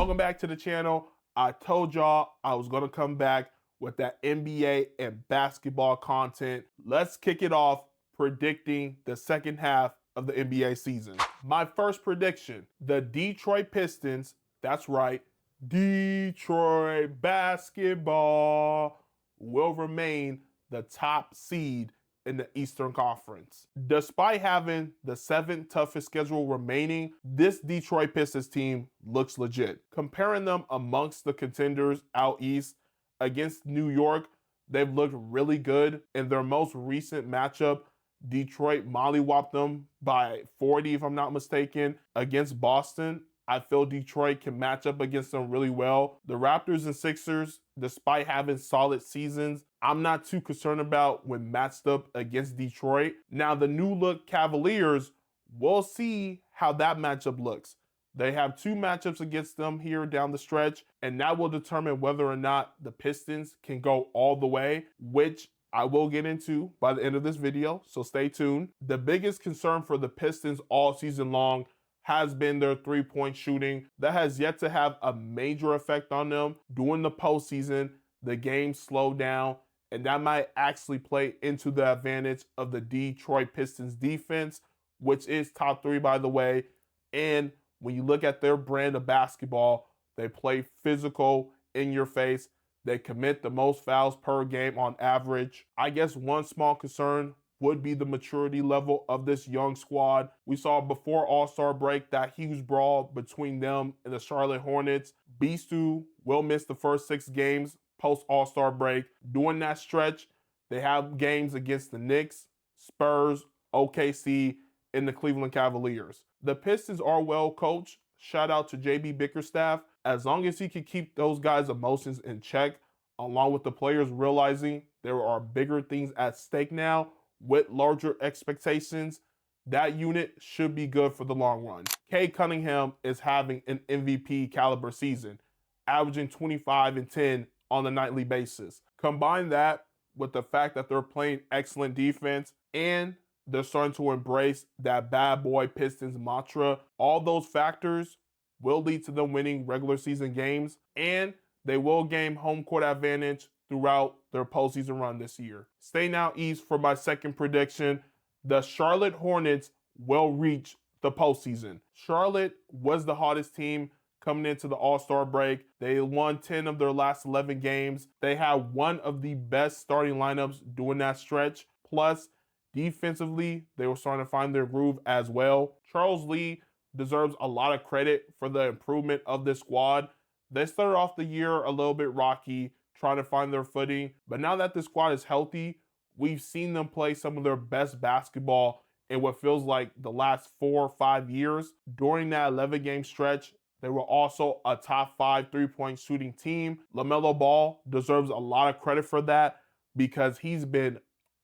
Welcome back to the channel. I told y'all I was going to come back with that NBA and basketball content. Let's kick it off predicting the second half of the NBA season. My first prediction, the Detroit Pistons, that's right, Detroit basketball will remain the top seed in the Eastern Conference. Despite having the 7th toughest schedule remaining, this Detroit Pistons team looks legit. Comparing them amongst the contenders out east against New York, they've looked really good. In their most recent matchup, Detroit mollywopped them by 40, if I'm not mistaken, against Boston. I feel Detroit can match up against them really well. The Raptors and Sixers, despite having solid seasons, I'm not too concerned about when matched up against Detroit. Now, the new look Cavaliers, we'll see how that matchup looks. They have 2 matchups against them here down the stretch, and that will determine whether or not the Pistons can go all the way, which I will get into by the end of this video, so stay tuned. The biggest concern for the Pistons all season long has been their three-point shooting. That has yet to have a major effect on them. During the postseason, the game slowed down, and that might actually play into the advantage of the Detroit Pistons defense, which is top 3, by the way. And when you look at their brand of basketball, they play physical, in your face. They commit the most fouls per game on average. I guess one small concern would be the maturity level of this young squad. We saw before All-Star break that huge brawl between them and the Charlotte Hornets. Beastu will miss the first 6 games post All-Star break. During that stretch, they have games against the Knicks, Spurs, OKC, and the Cleveland Cavaliers. The Pistons are well coached. Shout out to JB Bickerstaff. As long as he can keep those guys' emotions in check, along with the players realizing there are bigger things at stake now with larger expectations, that unit should be good for the long run. Cade Cunningham is having an MVP caliber season, averaging 25 and 10 on a nightly basis. Combine that with the fact that they're playing excellent defense and they're starting to embrace that bad boy Pistons mantra. All those factors will lead to them winning regular season games, and they will gain home court advantage throughout their postseason run this year. Staying out east for my second prediction, the Charlotte Hornets will reach the postseason. Charlotte was the hottest team coming into the All-Star break. They won 10 of their last 11 games. They had one of the best starting lineups during that stretch. Plus, defensively, they were starting to find their groove as well. Charles Lee deserves a lot of credit for the improvement of this squad. They started off the year a little bit rocky, trying to find their footing. But now that the squad is healthy, we've seen them play some of their best basketball in what feels like the last 4 or 5 years. During that 11-game stretch, they were also a top 5 3-point shooting team. LaMelo Ball deserves a lot of credit for that because he's been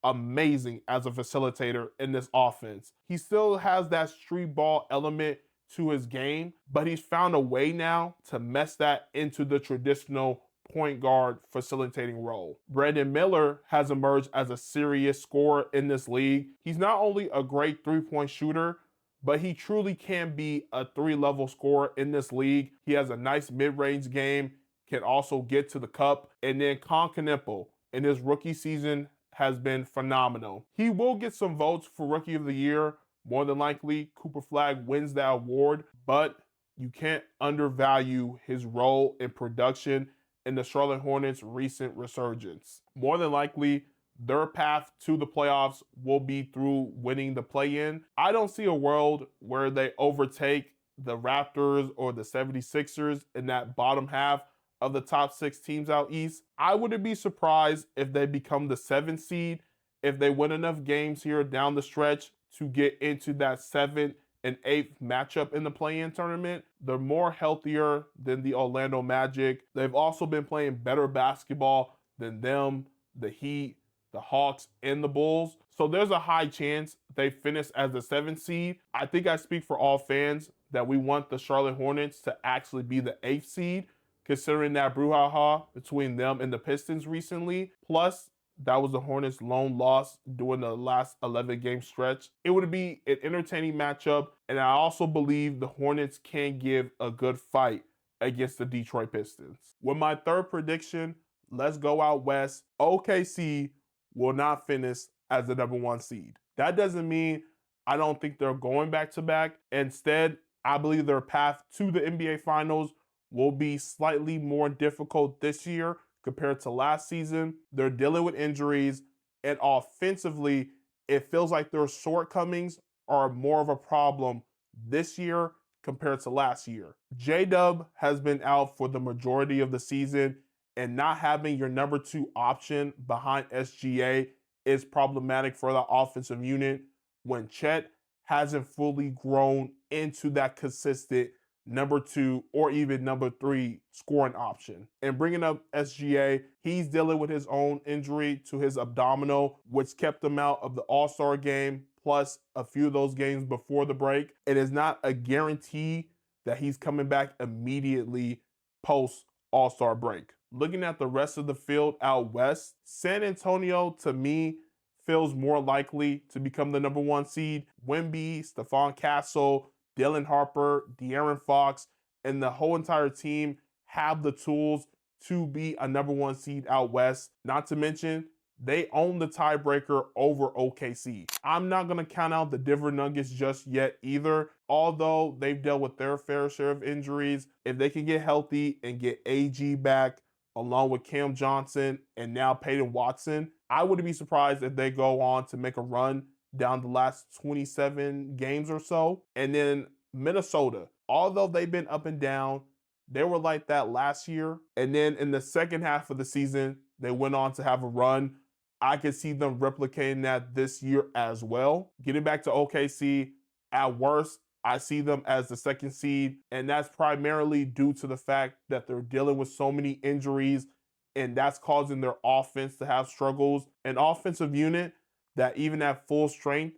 amazing as a facilitator in this offense. He still has that street ball element to his game, but he's found a way now to mess that into the traditional point guard facilitating role. Brandon Miller has emerged as a serious scorer in this league. He's not only a great 3-point shooter, but he truly can be a 3-level scorer in this league. He has a nice mid-range game, can also get to the cup. And then Kawhi in his rookie season has been phenomenal. He will get some votes for Rookie of the Year. More than likely, Cooper Flagg wins that award, but you can't undervalue his role in production in the Charlotte Hornets' recent resurgence. More than likely, their path to the playoffs will be through winning the play-in. I don't see a world where they overtake the Raptors or the 76ers in that bottom half of the top 6 teams out east. I wouldn't be surprised if they become the 7th seed, if they win enough games here down the stretch to get into that 7th and 8th matchup in the play-in tournament. They're more healthier than the Orlando Magic. They've also been playing better basketball than them, the Heat, the Hawks, and the Bulls. So there's a high chance they finish as the 7th seed. I think I speak for all fans that we want the Charlotte Hornets to actually be the 8th seed, considering that brouhaha between them and the Pistons recently. Plus, that was the Hornets' lone loss during the last 11-game stretch. It would be an entertaining matchup, and I also believe the Hornets can give a good fight against the Detroit Pistons. With my third prediction, let's go out west. OKC will not finish as the number 1 seed. That doesn't mean I don't think they're going back to back. Instead, I believe their path to the NBA Finals will be slightly more difficult this year compared to last season. They're dealing with injuries, and offensively, it feels like their shortcomings are more of a problem this year compared to last year. J-Dub has been out for the majority of the season, and not having your number 2 option behind SGA is problematic for the offensive unit when Chet hasn't fully grown into that consistent number 2 or even number 3 scoring option. And bringing up SGA, he's dealing with his own injury to his abdominal, which kept him out of the All-Star game, plus a few of those games before the break. It is not a guarantee that he's coming back immediately post All-Star break. Looking at the rest of the field out west, San Antonio, to me, feels more likely to become the number 1 seed. Wemby, Stephon Castle, Dylan Harper, De'Aaron Fox, and the whole entire team have the tools to be a number 1 seed out west. Not to mention, they own the tiebreaker over OKC. I'm not going to count out the Denver Nuggets just yet either. Although they've dealt with their fair share of injuries, if they can get healthy and get AG back, along with Cam Johnson and now Peyton Watson, I wouldn't be surprised if they go on to make a run down the last 27 games or so. And then Minnesota, although they've been up and down, they were like that last year. And then in the second half of the season, they went on to have a run. I could see them replicating that this year as well. Getting back to OKC, at worst, I see them as the 2nd seed, and that's primarily due to the fact that they're dealing with so many injuries, and that's causing their offense to have struggles. An offensive unit that even at full strength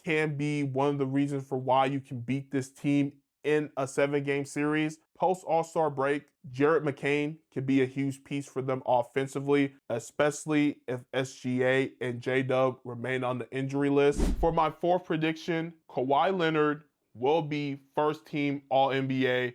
can be one of the reasons for why you can beat this team in a 7-game series. Post All-Star break, Jared McCain could be a huge piece for them offensively, especially if SGA and J-Dub remain on the injury list. For my 4th prediction, Kawhi Leonard will be first team All-NBA,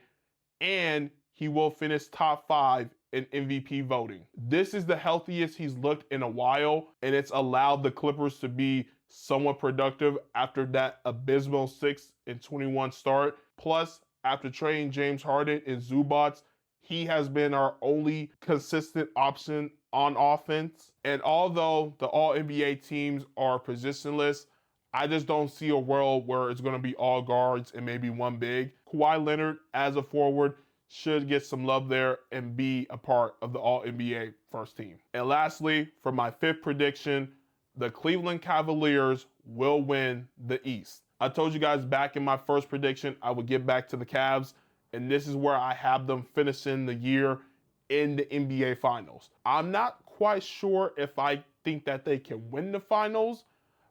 and he will finish top 5 in MVP voting. This is the healthiest he's looked in a while, and it's allowed the Clippers to be somewhat productive after that abysmal 6-21 start. Plus, after trading James Harden and Zubats, he has been our only consistent option on offense. And although the All-NBA teams are positionless, I just don't see a world where it's going to be all guards and maybe one big. Kawhi Leonard, as a forward, should get some love there and be a part of the All-NBA first team. And lastly, for my 5th prediction, the Cleveland Cavaliers will win the East. I told you guys back in my first prediction I would get back to the Cavs, and this is where I have them finishing the year in the NBA Finals. I'm not quite sure if I think that they can win the Finals,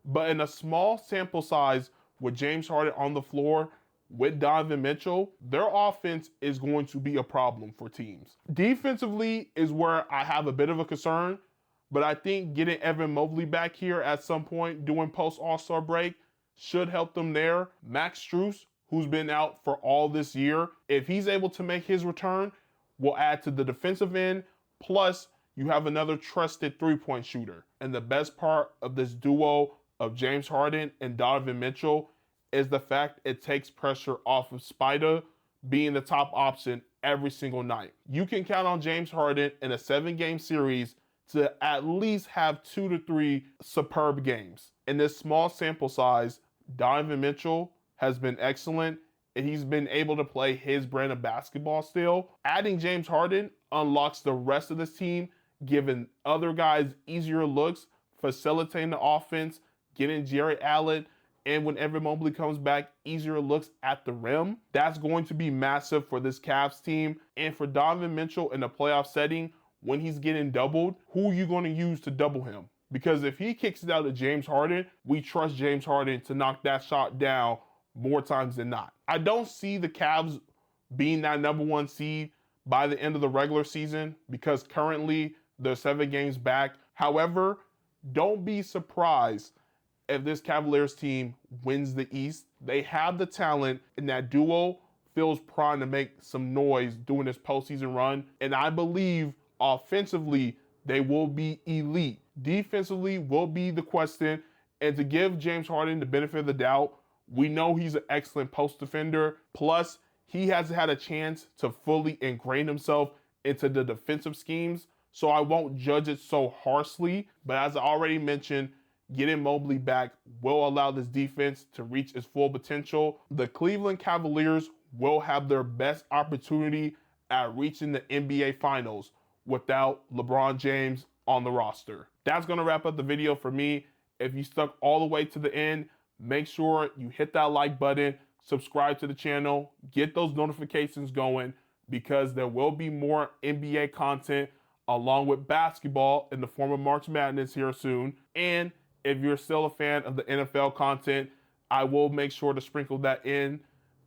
but in a small sample size with James Harden on the floor, with Donovan Mitchell, their offense is going to be a problem for teams. Defensively is where I have a bit of a concern, but I think getting Evan Mobley back here at some point during post-All-Star break should help them there. Max Strus, who's been out for all this year, if he's able to make his return, will add to the defensive end. Plus, you have another trusted three-point shooter. And the best part of this duo of James Harden and Donovan Mitchell is the fact it takes pressure off of Spider being the top option every single night. You can count on James Harden in a 7-game series to at least have 2 to 3 superb games. In this small sample size, Donovan Mitchell has been excellent, and he's been able to play his brand of basketball still. Adding James Harden unlocks the rest of this team, giving other guys easier looks, facilitating the offense, getting Jared Allen, and when Evan Mobley comes back, easier looks at the rim. That's going to be massive for this Cavs team. And for Donovan Mitchell in a playoff setting, when he's getting doubled, who are you going to use to double him? Because if he kicks it out to James Harden, we trust James Harden to knock that shot down more times than not. I don't see the Cavs being that number 1 seed by the end of the regular season because currently they're 7 games back. However, don't be surprised if this Cavaliers team wins the East. They have the talent in that duo feels primed to make some noise during this postseason run. And I believe offensively, they will be elite. Defensively will be the question. And to give James Harden the benefit of the doubt, we know he's an excellent post defender. Plus, he hasn't had a chance to fully ingrain himself into the defensive schemes. So I won't judge it so harshly. But as I already mentioned, getting Mobley back will allow this defense to reach its full potential. The Cleveland Cavaliers will have their best opportunity at reaching the NBA Finals without LeBron James on the roster. That's going to wrap up the video for me. If you stuck all the way to the end, make sure you hit that like button, subscribe to the channel, get those notifications going, because there will be more NBA content along with basketball in the form of March Madness here soon. And if you're still a fan of the NFL content, I will make sure to sprinkle that in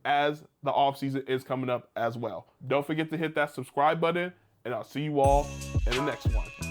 as the offseason is coming up as well. Don't forget to hit that subscribe button, and I'll see you all in the next one.